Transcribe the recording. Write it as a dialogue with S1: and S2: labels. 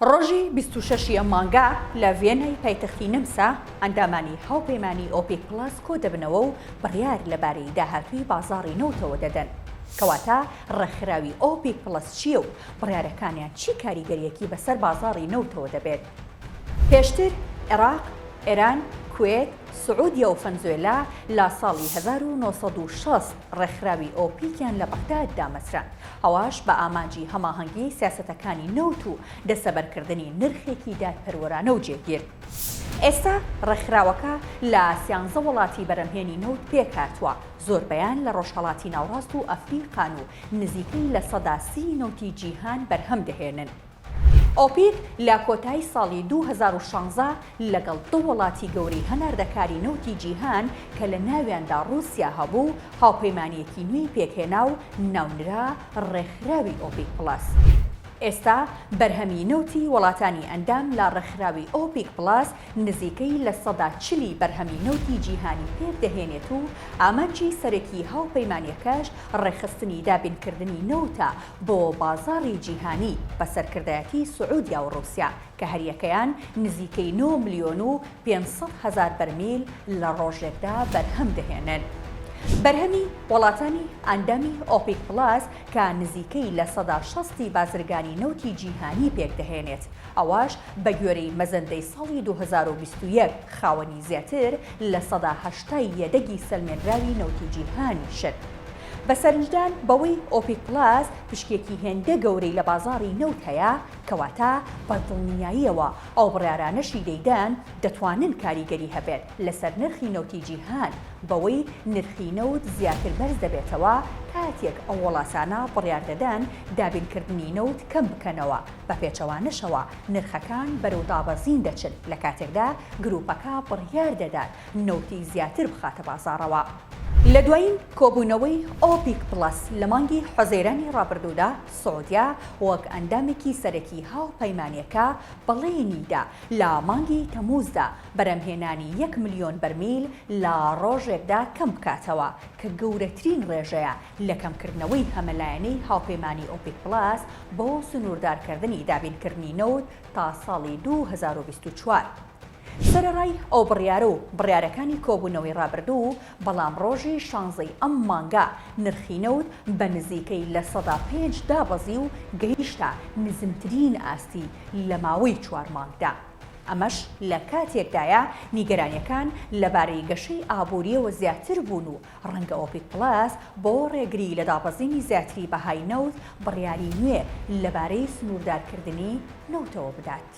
S1: ڕۆژی 26 مانگا لە ڤێنای پایتەختی نمسا ئەندامانی هاوپەیمانی ئۆپێک پڵاس کۆ دەبنەوە و بڕیار لەبارەی داهاتووی بازاڕی نەوتەوە دەدەن. کەواتە ڕێکخراوی ئۆپێک پڵاس چییە و بڕیارەکانیان چی کاریگەریەکی بەسەر بازاڕی نەوتەوە دەبێت؟ پێشتر عێراق، ئێران، کوێت، سعودیا و ڤەنزوێلا لە ساڵی 1960 ڕێکخراوی ئۆپیکیان لە بەغداد دامەزران. ئەوەش بە ئامانجی هەماهەنگی سیاسەتەکانی نەوت و دەسەبەرکردنی نرخێکی دادپەروەرانە و جێگیر. ئێستا ڕێکخراوەکە لە 13 وڵاتی بەرەمهێنی نەوت پێک هاتووە، زۆربەیان لە ڕۆژهەڵاتی ناوڕاست و ئەفریقان و نزیکەی لە سەدا 30 نەوتی جیهان بەرهەم دەهێنن. ئۆپیک لە کۆتایی ساڵی 2016 لەگەڵ 2 وڵاتی گەورەی هەناردەکاری نەوتی جیهان کە لە ناویاندا ڕووسیا هەبوو هاوپەیمانیەکی نوێی پێکهێنا و ناونرا ڕێکخراوی ئۆپیک پڵاس. ئێستا بەرهەمی نەوتی وڵاتانی ئەندام لە ڕێکخراوی ئۆپیک پڵاس نزیکەی لە سەدا 40 بەرهەمی نەوتی جیهانی پێک دەهێنێت و ئامانجی سەرەکی هاوپەیمانیەکەش ڕێخستنی دابینکردنی نەوتە بۆ بازاڕی جیهانی بە سەرکردایەتی سعودیا و ڕووسیا کە هەریەکەیان نزیکەی 9 ملیۆن و 500 هەزار بەرمیل لە ڕۆژێکدا بەرهەم دەهێنن. بەرهەمی وڵاتانی ئەندامی ئۆپیک پڵاس کە نزیکەی لە سەدا 60 بازرگانی نەوتی جیهانی پێک دەهێنێت، ئەوەش بە گوێرەی مەزەندەی ساڵی 2021 خاوەنی زیاتر لە سەدا 80 یەدەگی سەلمێنراوی نەوتی جیهانی شت. بەسەرنجدان بەوەی ئۆپیک پڵاس پشکێکی هێندە گەورەی لە بازاڕی نەوت هەیە، کەواتە بەدڵنیاییەوە ئەو بڕیارانەشی دەیدان دەتوانن کاریگەری هەبێت لەسەر نرخی نەوتی جیهان بەوەی نرخی نەوت زیاتر بەرز دەبێتەوە کاتێک ئەو وڵاتانە بڕیار دەدەن دابینکردنی نەوت کەم بکەنەوە، بە پێچەوانەشەوە نرخەکان بەرەو دابەزین دەچن لە کاتێکدا گروپەکە بڕیار دەدات نەوتی زیاتر بخاتە بازاڕەوە. لە دوایین کۆبوونەوەی ئۆپیک پڵاس لە مانگی حوزەیرانی ڕابردوودا سعودیا وەک ئەندامێکی سەرەکی هاوپەیمانیەکە بەڵێنیدا لە مانگی تەمووزدا بەرەمهێنانی 1 ملیۆن بەرمیل لە ڕۆژێکدا کەم بکاتەوە کە گەورەترین ڕێژەیە لە کەمکردنەوەی هەمەلایەنەی هاوپەیمانی ئۆپیک پڵاس بۆ سنووردارکردنی دابینکردنی نەوت تا ساڵی 2024. سەرەڕای ئەو بڕیارە و بڕیارەکانی کۆبوونەوەی ڕابردوو، بەڵام ڕۆژی 16 ئەم مانگا نرخی نەوت بە نزیکەی لە سەدا 5 دابەزی و گەیشتە نزمترین ئاستی لە ماوەی 4 مانگدا. ئەمەش لە کاتێکدایە نیگەرانیەکان لەبارەی گەشەی ئابووریەوە زیاتر بوون و ڕەنگە ئۆپیک پڵاس بۆ ڕێگری لە دابەزینی زیاتری بەهای نەوت بڕیاری نوێ لەبارەی سنووردارکردنی نەوتەوە بدات.